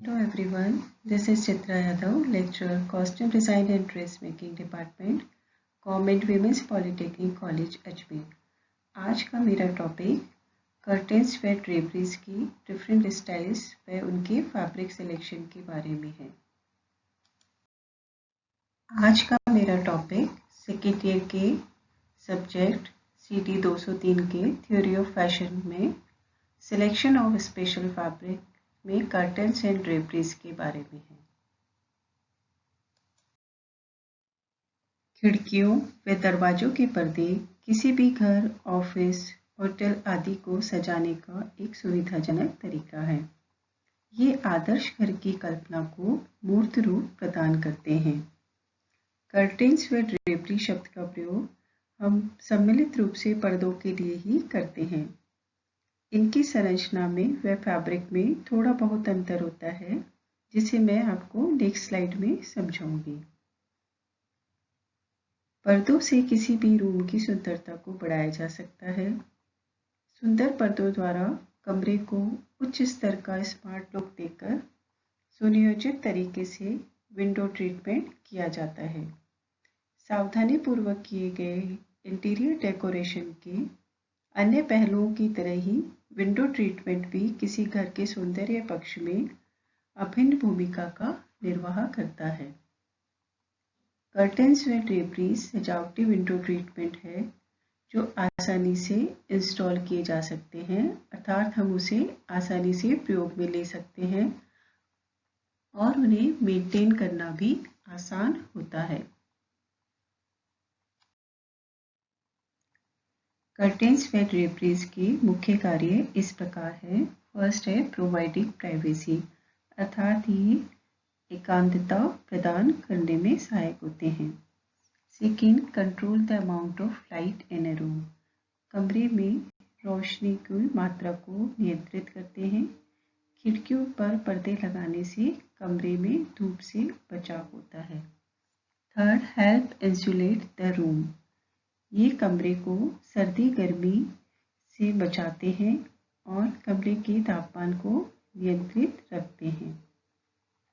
Hello everyone, this is Chitra Yadav, lecturer, Costume Design and Dressmaking Department, Government Women's Polytechnic College Ajmer. आज का मेरा topic curtains व ड्रेपरीज की different styles व उनके फैब्रिक सिलेक्शन के बारे में है। आज का मेरा टॉपिक सेकेंड ईयर के सब्जेक्ट CD 203 के थ्योरी ऑफ फैशन में सिलेक्शन ऑफ स्पेशल फैब्रिक में कर्टन्स एंड ड्रेपरीज के बारे में है। खिड़कियों व दरवाजों के पर्दे किसी भी घर, ऑफिस, होटल आदि को सजाने का एक सुविधाजनक तरीका है। ये आदर्श घर की कल्पना को मूर्त रूप प्रदान करते हैं। कर्टेन्स व ड्रेपरी शब्द का प्रयोग हम सम्मिलित रूप से पर्दों के लिए ही करते हैं। इनकी संरचना में व फैब्रिक में थोड़ा बहुत अंतर होता है, जिसे मैं आपको नेक्स्ट स्लाइड में समझाऊंगी। पर्दों से किसी भी रूम की सुंदरता को बढ़ाया जा सकता है। सुंदर पर्दों द्वारा कमरे को उच्च स्तर का स्मार्ट लुक देकर सुनियोजित तरीके से विंडो ट्रीटमेंट किया जाता है। सावधानीपूर्वक किए गए इंटीरियर डेकोरेशन के अन्य पहलुओं की तरह ही विंडो ट्रीटमेंट भी किसी घर के सौंदर्य पक्ष में अभिन्न भूमिका का निर्वाह करता है। कर्टेन्स व ड्रेपरीज सजावटी विंडो ट्रीटमेंट है जो आसानी से इंस्टॉल किए जा सकते हैं, अर्थात हम उसे आसानी से प्रयोग में ले सकते हैं और उन्हें मेंटेन करना भी आसान होता है। कर्टेन्स व ड्रेपरीज के मुख्य कार्य इस प्रकार है। फर्स्ट है प्रोवाइडिंग प्राइवेसी, अर्थात ये एकांतता प्रदान करने में सहायक होते हैं। Second, control the amount of light in a room, कमरे में रोशनी की मात्रा को नियंत्रित करते हैं। खिड़कियों पर पर्दे लगाने से कमरे में धूप से बचाव होता है। Third, help insulate the room, ये कमरे को सर्दी गर्मी से बचाते हैं और कमरे के तापमान को नियंत्रित रखते हैं।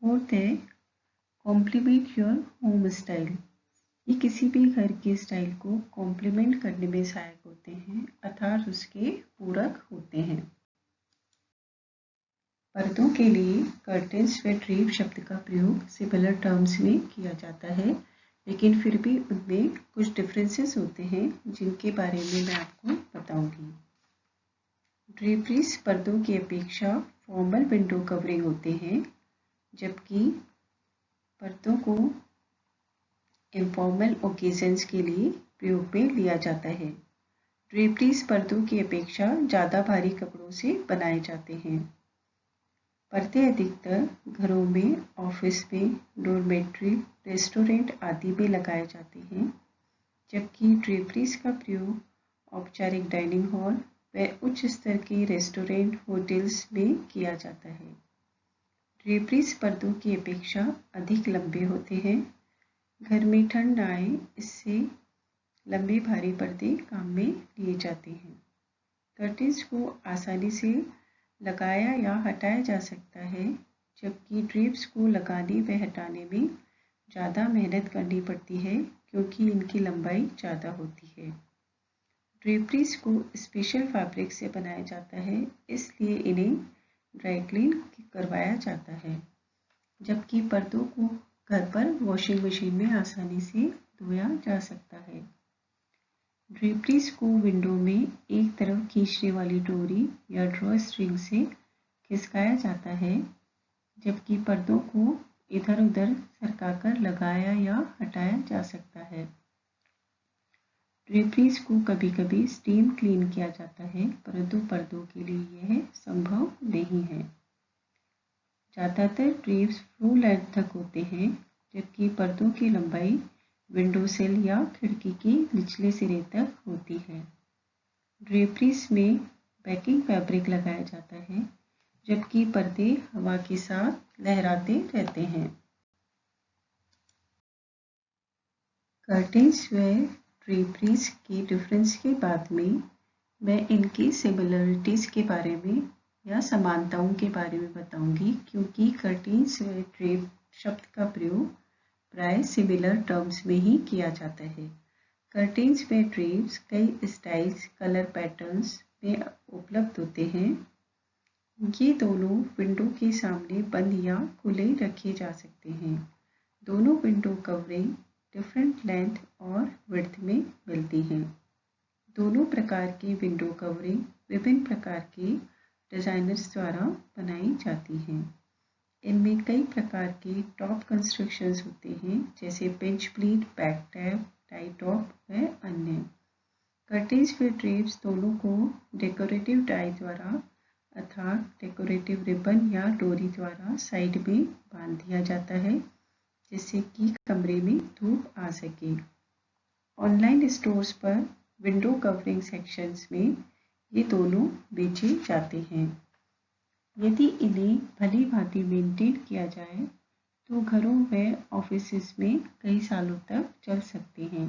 फोर्थ है कॉम्प्लीमेंट योर होम स्टाइल, ये किसी भी घर के स्टाइल को कॉम्प्लीमेंट करने में सहायक होते हैं, अर्थात उसके पूरक होते हैं। पर्दों के लिए कर्टेन्स व ड्रेप शब्द का प्रयोग सिमिलर टर्म्स में किया जाता है, लेकिन फिर भी उनमें कुछ डिफरेंसेस होते हैं जिनके बारे में मैं आपको बताऊंगी। ड्रेपरीज पर्दों की अपेक्षा फॉर्मल विंडो कवरिंग होते हैं, जबकि पर्दों को इनफॉर्मल ओकेजन्स के लिए प्रयोग में लिया जाता है। ड्रेपरीज पर्दों की अपेक्षा ज़्यादा भारी कपड़ों से बनाए जाते हैं। पर्दे अधिकतर घरों में, ऑफिस में, डोरमेट्री, रेस्टोरेंट आदि में लगाए जाते हैं, जबकि ड्रेपरीज का प्रयोग औपचारिक डाइनिंग हॉल व उच्च स्तर के रेस्टोरेंट, होटल्स में किया जाता है। ड्रेपरीज पर्दों की अपेक्षा अधिक लंबे होते हैं। घर में ठंड न आए इससे लंबे भारी पर्दे काम में लिए जाते हैं। कर्टेन्स को आसानी से लगाया या हटाया जा सकता है, जबकि ड्रेप्स को लगाने व हटाने में ज़्यादा मेहनत करनी पड़ती है क्योंकि इनकी लंबाई ज़्यादा होती है। ड्रेपरीज को स्पेशल फैब्रिक से बनाया जाता है, इसलिए इन्हें ड्राई क्लीन करवाया जाता है, जबकि पर्दों को घर पर वॉशिंग मशीन में आसानी से धोया जा सकता है। ड्रेपरीज को विंडो में एक तरफ खींचने वाली डोरी या ड्रॉ स्ट्रिंग से खिसकाया जाता है, जबकि पर्दों को इधर उधर सरकाकर लगाया या हटाया जा सकता है। ड्रेपरीज को कभी कभी स्टीम क्लीन किया जाता है, परंतु पर्दों के लिए यह संभव नहीं है। ज़्यादातर ड्रेप्स फुल लेंथ तक होते हैं, जबकि पर्दों की लंबाई विंडो सिल या खिड़की की निचले सिरे तक होती है। ड्रेपरीज में बैकिंग फैब्रिक लगाया जाता है, जबकि पर्दे हवा के साथ लहराते रहते हैं। कर्टेन्स व ड्रेपरीज के डिफरेंस के बाद में मैं इनकी सिमिलरिटीज़ के बारे में या समानताओं के बारे में बताऊंगी, क्योंकि कर्टेन्स व ड्रेप शब्द का प्रयोग प्राय सिमिलर टर्म्स में ही किया जाता है। कर्टेन्स व ड्रेप्स कई स्टाइल्स, कलर पैटर्न्स में उपलब्ध होते हैं। ये दोनों विंडो के सामने बंद या खुले रखे जा सकते हैं। दोनों विंडो कवरिंग डिफरेंट लेंथ और विड्थ में मिलती हैं। दोनों प्रकार की विंडो कवरिंग विभिन्न प्रकार के डिज़ाइनर्स द्वारा बनाई जाती हैं। इनमें कई प्रकार के टॉप कंस्ट्रक्शंस होते हैं, जैसे pinch pleat, back tap, tie top व अन्य। कर्टेन्स व ड्रेप्स दोनों को डेकोरेटिव डाई द्वारा अर्थात डेकोरेटिव रिबन या डोरी द्वारा साइड में बांध दिया जाता है, जिससे कि कमरे में धूप आ सके। ऑनलाइन स्टोर्स पर विंडो कवरिंग सेक्शंस में ये दोनों बेचे जाते हैं। यदि इन्हें भली भांति मेंटेन किया जाए तो घरों व ऑफिसेस में कई सालों तक चल सकते हैं।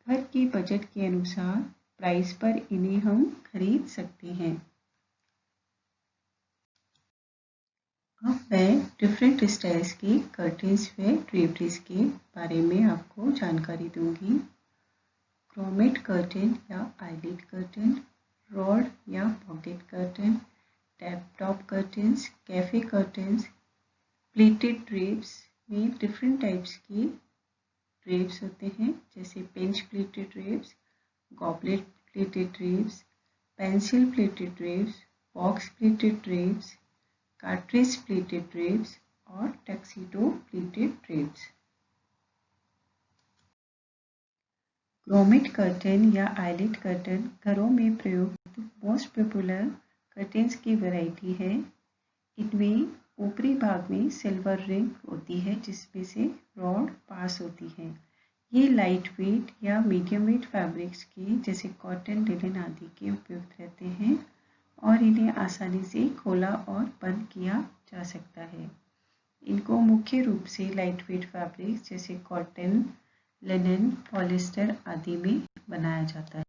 घर के बजट के अनुसार प्राइस पर इन्हें हम खरीद सकते हैं। अब मैं डिफरेंट स्टाइल्स के कर्टेन्स व ड्रेपरीज के बारे में आपको जानकारी दूंगी। क्रोमेट कर्टेन या आईलिड कर्टेन, रॉड या pocket curtain, tab top curtains, cafe curtains, pleated drapes में डिफरेंट टाइप्स की ड्रेप्स होते हैं, जैसे pinch pleated drapes, goblet pleated drapes, pencil pleated drapes, box pleated drapes, cartridge pleated drapes और tuxedo pleated drapes. Grommet curtain या eyelet curtain घरों में प्रयुक्त मोस्ट पॉपुलर कर्टेन्स की वैरायटी है। इनमें ऊपरी भाग में सिल्वर रिंग होती है, जिसमें से रॉड पास होती है। ये लाइट वेट या मीडियम वेट फैब्रिक्स के जैसे कॉटन, लिनन आदि के उपयुक्त रहते हैं और इन्हें आसानी से खोला और बंद किया जा सकता है। इनको मुख्य रूप से लाइट वेट फैब्रिक्स जैसे कॉटन, लिनन, पॉलिस्टर आदि में बनाया जाता है।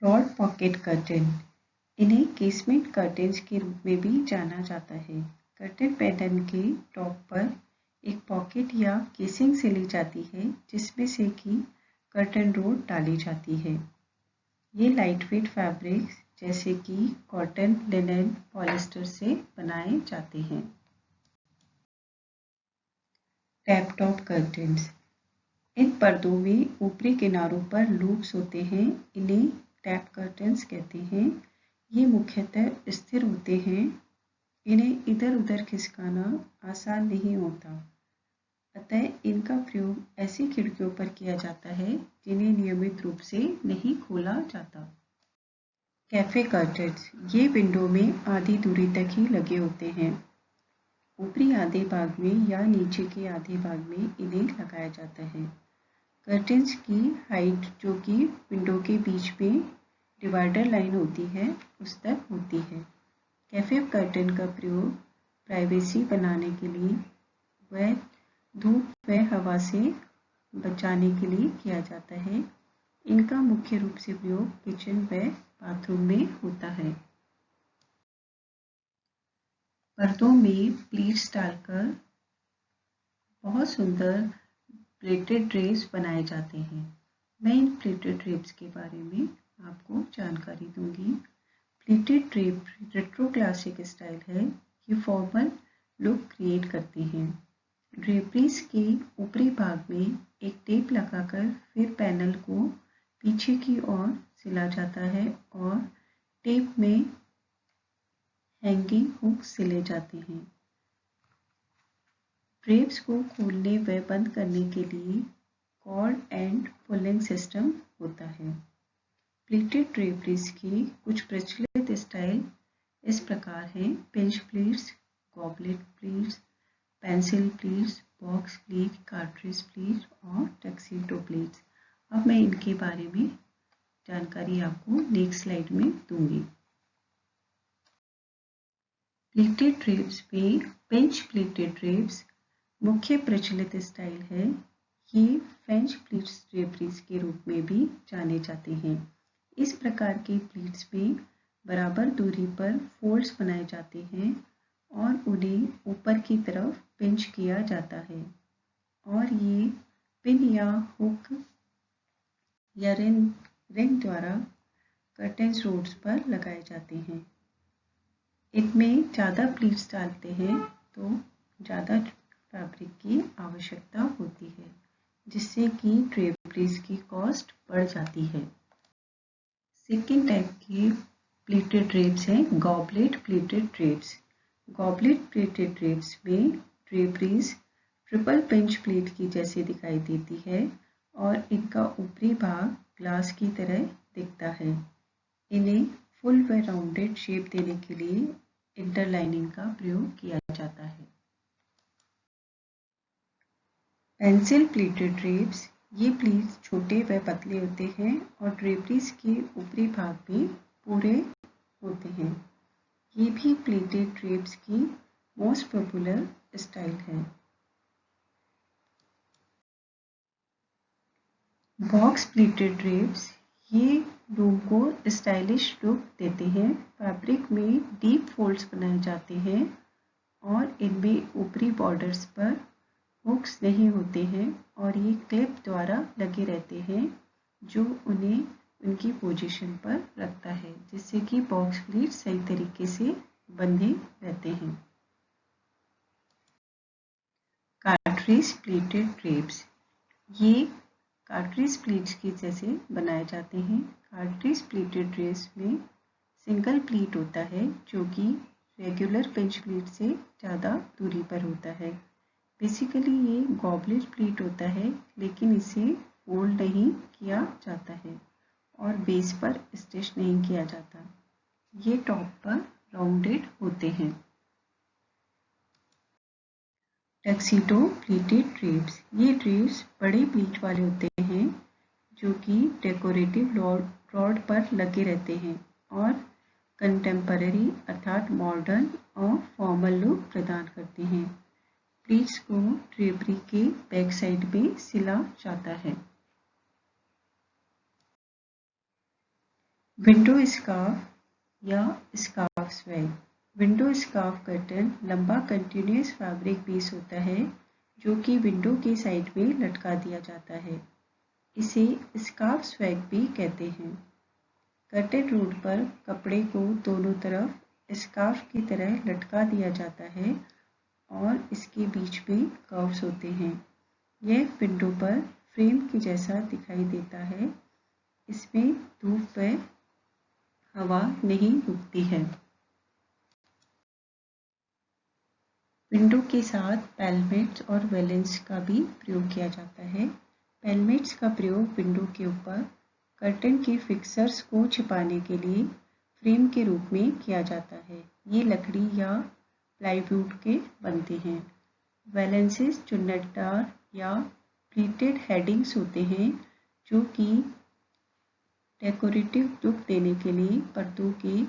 रॉड पॉकेट कर्टेन, इन्हें केसमेंट कर्टेन्स के रूप में भी जाना जाता है। कर्टेन पैटर्न के टॉप पर एक पॉकेट या केसिंग सिली जाती है, जिसमें से कि कर्टेन रोड डाली जाती है। ये लाइट वेट फैब्रिक्स जैसे कि कॉटन, लिनन, पॉलिस्टर से बनाए जाते हैं। टैप टॉप कर्टेन्स, इन पर्दों में ऊपरी किनारों पर लूप्स होते हैं। इन्हें टैप कर्टेन्स कहते हैं। ये मुख्यतः स्थिर होते हैं। इन्हें इधर उधर खिसकाना आसान नहीं होता, अतः इनका प्रयोग ऐसी खिड़कियों पर किया जाता है जिन्हें नियमित रूप से नहीं खोला जाता। कैफे कर्टेन्स, ये विंडो में आधी दूरी तक ही लगे होते हैं। ऊपरी आधे भाग में या नीचे के आधे भाग में इन्हें लगाया जाता है। कर्टेन्स की हाइट जो कि विंडो के बीच में डिवाइडर लाइन होती है उस तक होती है। कैफे कर्टेन का प्रयोग प्राइवेसी बनाने के लिए व धूप व हवा से बचाने के लिए किया जाता है। इनका मुख्य रूप से प्रयोग किचन व बाथरूम में होता है। पर्दों में प्लीट्स डालकर बहुत सुंदर प्लेटेड ड्रेप्स बनाए जाते हैं। मैं इन प्लेटेड ड्रेप्स के बारे में आपको जानकारी दूंगी। Plated drape retro classic style है। ये फॉर्मल लुक क्रिएट करते हैं। ड्रेपरीज के ऊपरी भाग में एक टेप लगाकर फिर पैनल को पीछे की ओर सिला जाता है और टेप में हैंगिंग हुक सिले जाते हैं। ड्रेप्स को खोलने व बंद करने के लिए कॉर्ड एंड पुलिंग सिस्टम होता है। प्लेटेड ड्रेपरीज की कुछ प्रचलित स्टाइल इस प्रकार हैं: pinch pleats, goblet pleats, pencil pleats, box pleat, cartridge pleat और टक्सीडो प्लीट्स। अब मैं इनके बारे में जानकारी आपको नेक्स्ट स्लाइड में दूंगी। प्लेटेड ड्रेप्स में पिंच प्लेटेड ड्रेप्स मुख्य प्रचलित स्टाइल है। ये फ्रेंच प्लीट्स ड्रेपरीज के रूप में भी जाने जाते हैं। इस प्रकार के प्लीट्स में बराबर दूरी पर फोल्ड्स बनाए जाते हैं और उन्हें ऊपर की तरफ पिंच किया जाता है और ये पिन या हुक या रिंग द्वारा कर्टेन्स रोड्स पर लगाए जाते हैं। इनमें ज़्यादा प्लीट्स डालते हैं तो ज़्यादा फैब्रिक की आवश्यकता होती है, जिससे कि ड्रेपरीज की कॉस्ट बढ़ जाती है। सेकेंड टाइप के प्लीटेड ड्रेप्स हैं goblet pleated drapes. Goblet pleated drapes में ड्रेपरीज ट्रिपल पिंच प्लीट की जैसे दिखाई देती है और इनका ऊपरी भाग ग्लास की तरह दिखता है। इन्हें फुल व राउंडेड शेप देने के लिए इंटरलाइनिंग का प्रयोग किया जाता है। पेंसिल प्लीटेड ड्रेप्स, ये प्लीट्स छोटे व पतले होते हैं और ड्रेपरीज के ऊपरी भाग में पूरे होते हैं। ये भी प्लीटेड ड्रेप्स की मोस्ट पॉपुलर स्टाइल है। बॉक्स प्लीटेड ड्रेप्स, ये रूम को स्टाइलिश लुक देते हैं। फैब्रिक में डीप फोल्ड्स बनाए जाते हैं और इनमें ऊपरी बॉर्डर्स पर हुक्स नहीं होते हैं और ये क्लिप द्वारा लगे रहते हैं जो उन्हें उनकी पोजीशन पर रखता है, जिससे कि बॉक्स प्लीट सही तरीके से बंधे रहते हैं। कार्ट्रिज प्लीटेड ड्रेप्स, ये कार्ट्रिज प्लीट्स के जैसे बनाए जाते हैं। कार्ट्रिज प्लीटेड ड्रेप्स में सिंगल प्लीट होता है जो कि रेगुलर पिंच प्लीट से ज़्यादा दूरी पर होता है। बेसिकली ये गॉबलेट प्लीट होता है, लेकिन इसे फोल्ड नहीं किया जाता है और बेस पर स्टिच नहीं किया जाता। ये टॉप पर राउंडेड होते हैं। टक्सीडो प्लीटेड ड्रेप्स, ये ड्रेप्स बड़े प्लीट वाले होते हैं जो कि डेकोरेटिव रॉड पर लगे रहते हैं और कंटेम्पररी अर्थात मॉडर्न और फॉर्मल लुक प्रदान करते हैं। प्लीट्स को ड्रेपरी के बैक साइड में सिला जाता है। विंडो स्कार्फ या scarf swag, window scarf curtain लंबा कंटिन्यूस फैब्रिक पीस होता है जो कि विंडो के साइड में लटका दिया जाता है। इसे स्कार्फ स्वैग भी कहते हैं। कर्टेन रोड पर कपड़े को दोनों तरफ स्कार्फ की तरह लटका दिया जाता है और इसके बीच में कर्व्स होते हैं। यह विंडो पर फ्रेम के जैसा दिखाई देता है। इसमें धूप व हवा नहीं रुकती है। विंडो के साथ पैलमेट्स और वेलेंस का भी प्रयोग किया जाता है। पैलमेट्स का प्रयोग विंडो के ऊपर कर्टन के फिक्सर्स को छिपाने के लिए फ्रेम के रूप में किया जाता है। ये लकड़ी या प्लाईवुड के बनते हैं। वैलेंसेस चुन्नटदार या प्लीटेड हेडिंग्स होते हैं जो कि डेकोरेटिव लुक देने के लिए पर्दों के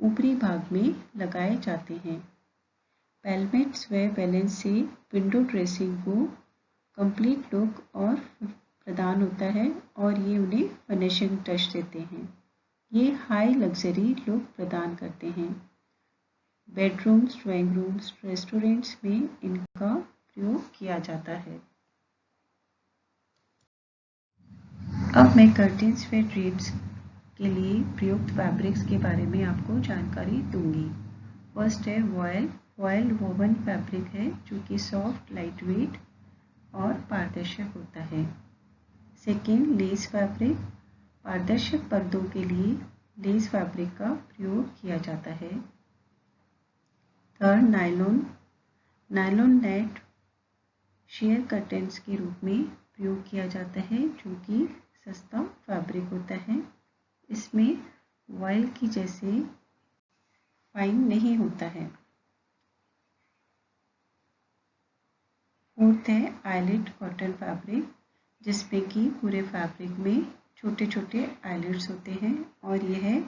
ऊपरी भाग में लगाए जाते हैं। पैलमेट्स व वैलेंस से विंडो ड्रेसिंग को कंप्लीट लुक और प्रदान होता है और ये उन्हें फिनिशिंग टच देते हैं। ये हाई लग्जरी लुक प्रदान करते हैं। बेडरूम्स, ड्राइंग रूम्स, रेस्टोरेंट्स में इनका प्रयोग किया जाता है। अब मैं कर्टेन्स व ड्रेप्स के लिए प्रयुक्त फैब्रिक्स के बारे में आपको जानकारी दूंगी। फर्स्ट है वॉयल वोवन फैब्रिक है जो कि सॉफ्ट, लाइट वेट और पारदर्शक होता है। सेकेंड, लेस फैब्रिक, पारदर्शक पर्दों के लिए लेस फैब्रिक का प्रयोग किया जाता है। Third, nylon net share curtains के रूप में प्रयोग किया जाता है जो कि सस्ता फैब्रिक होता है। इसमें वॉयल की जैसे फाइन नहीं होता है। फोर्थ है आइलेट कॉटन फैब्रिक, जिसमें कि पूरे फैब्रिक में छोटे छोटे आइलेट्स होते हैं और यह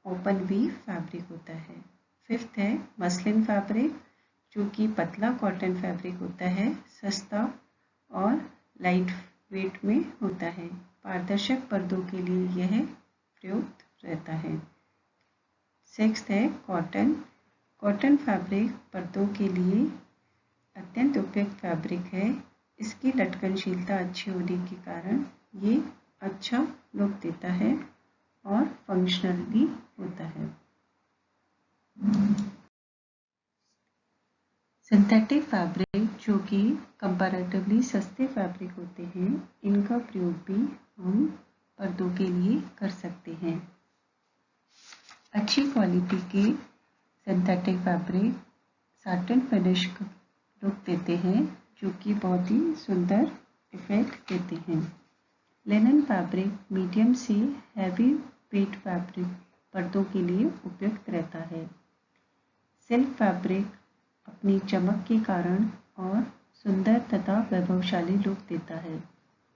ओपन वी फैब्रिक होता है। फिफ्थ है मसलिन फैब्रिक, जो कि पतला कॉटन फैब्रिक होता है, सस्ता और लाइट वेट में होता है। पारदर्शक पर्दों के लिए यह प्रयुक्त रहता है। सिक्स्थ है कॉटन। कॉटन फैब्रिक पर्दों के लिए अत्यंत उपयुक्त फैब्रिक है। इसकी लटकनशीलता अच्छी होने के कारण ये अच्छा लुक देता है और फंक्शनल भी होता है। सिंथेटिक फैब्रिक जो कि कंपैरेटिवली सस्ते फैब्रिक होते हैं, इनका प्रयोग भी हम पर्दों के लिए कर सकते हैं। अच्छी क्वालिटी के synthetic fabric satin finish look देते हैं जो कि बहुत ही सुंदर इफेक्ट देते हैं। लिनन फैब्रिक मीडियम से हैवी वेट फैब्रिक पर्दों के लिए उपयुक्त रहता है। सिल्क फैब्रिक अपनी चमक के कारण और सुंदर तथा वैभवशाली लुक देता है।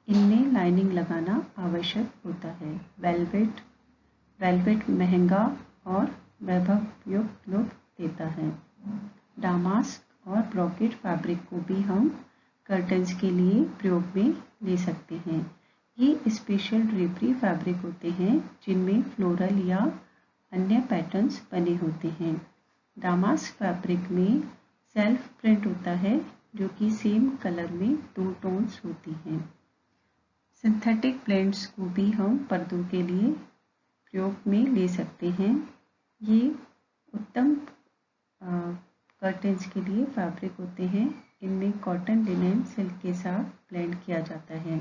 इनमें लाइनिंग लगाना आवश्यक होता है। वेलवेट महंगा और वैभवयुक्त लुक देता है। डामास्क और ब्रोकेड फैब्रिक को भी हम कर्टन्स के लिए प्रयोग में ले सकते हैं। ये स्पेशल ड्रेपरी फैब्रिक होते हैं जिनमें फ्लोरल या अन्य पैटर्न्स बने होते हैं। डामास्क फैब्रिक में सेल्फ प्रिंट होता है जो कि सेम कलर में 2 टोन्स होती हैं। सिंथेटिक ब्लेंड्स को भी हम पर्दों के लिए प्रयोग में ले सकते हैं। ये उत्तम कर्टन्स के लिए फैब्रिक होते हैं। इनमें कॉटन, लिनन, सिल्क के साथ ब्लेंड किया जाता है।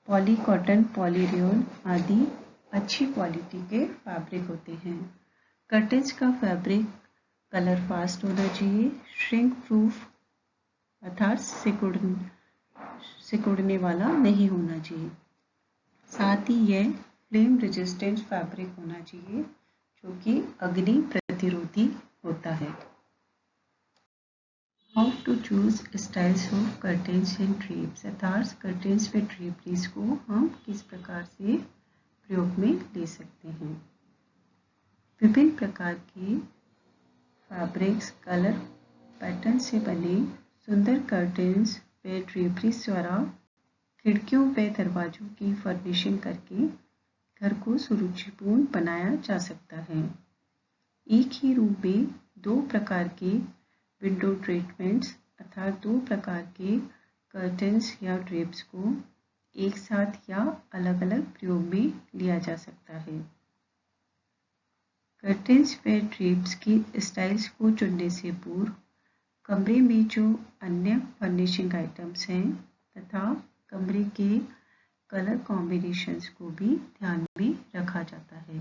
पॉली कॉटन, पॉलीरेयन आदि अच्छी क्वालिटी के फैब्रिक होते हैं। कर्टन्स का फैब्रिक कलर फास्ट होना चाहिए, श्रिंक प्रूफ अर्थात सिकुड़ने वाला नहीं होना चाहिए। साथ ही यह फ्लेम रेजिस्टेंट फैब्रिक होना चाहिए जो कि अग्नि प्रतिरोधी होता है। How to choose styles of curtains and drapes अर्थात कर्टेन्स व ड्रेपरीज को हम किस प्रकार से प्रयोग में ले सकते हैं। विभिन्न प्रकार के फैब्रिक्स, कलर, पैटर्न से बने सुंदर कर्टेन्स व ड्रेपरीज द्वारा खिड़कियों व दरवाजों की फर्निशिंग करके घर को सुरुचिपूर्ण बनाया जा सकता है। एक ही रूम में 2 प्रकार के विंडो ट्रीटमेंट्स अर्थात 2 प्रकार के कर्टेन्स या ड्रेप्स को एक साथ या अलग अलग प्रयोग में लिया जा सकता है। कर्टेन्स व ड्रेप्स की स्टाइल्स को चुनने से पूर्व कमरे में जो अन्य फर्निशिंग आइटम्स हैं तथा कमरे के कलर कॉम्बिनेशंस को भी ध्यान में रखा जाता है।